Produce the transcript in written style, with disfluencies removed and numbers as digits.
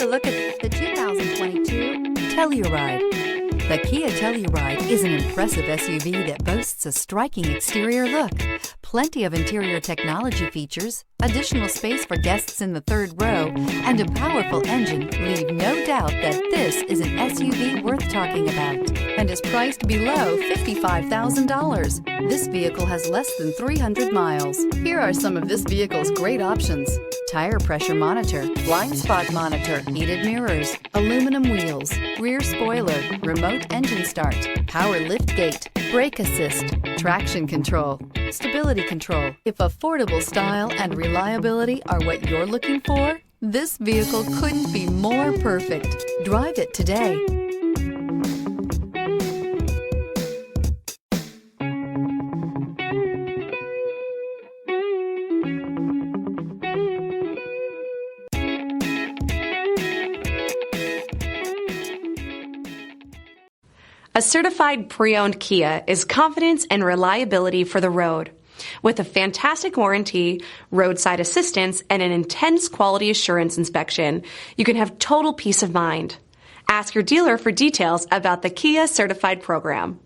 a look at the 2022 Telluride. The Kia Telluride is an impressive SUV that boasts a striking exterior look, plenty of interior technology features, additional space for guests in the third row, and a powerful engine leave no doubt that this is an SUV worth talking about and is priced below $55,000. This vehicle has less than 300 miles. Here are some of this vehicle's great options: tire pressure monitor, blind spot monitor, heated mirrors, aluminum wheels, rear spoiler, remote engine start, power lift gate, brake assist, traction control, stability control. If affordable style and reliability are what you're looking for, this vehicle couldn't be more perfect. Drive it today. A certified pre-owned Kia is confidence and reliability for the road. With a fantastic warranty, roadside assistance, and an intense quality assurance inspection, you can have total peace of mind. Ask your dealer for details about the Kia Certified program.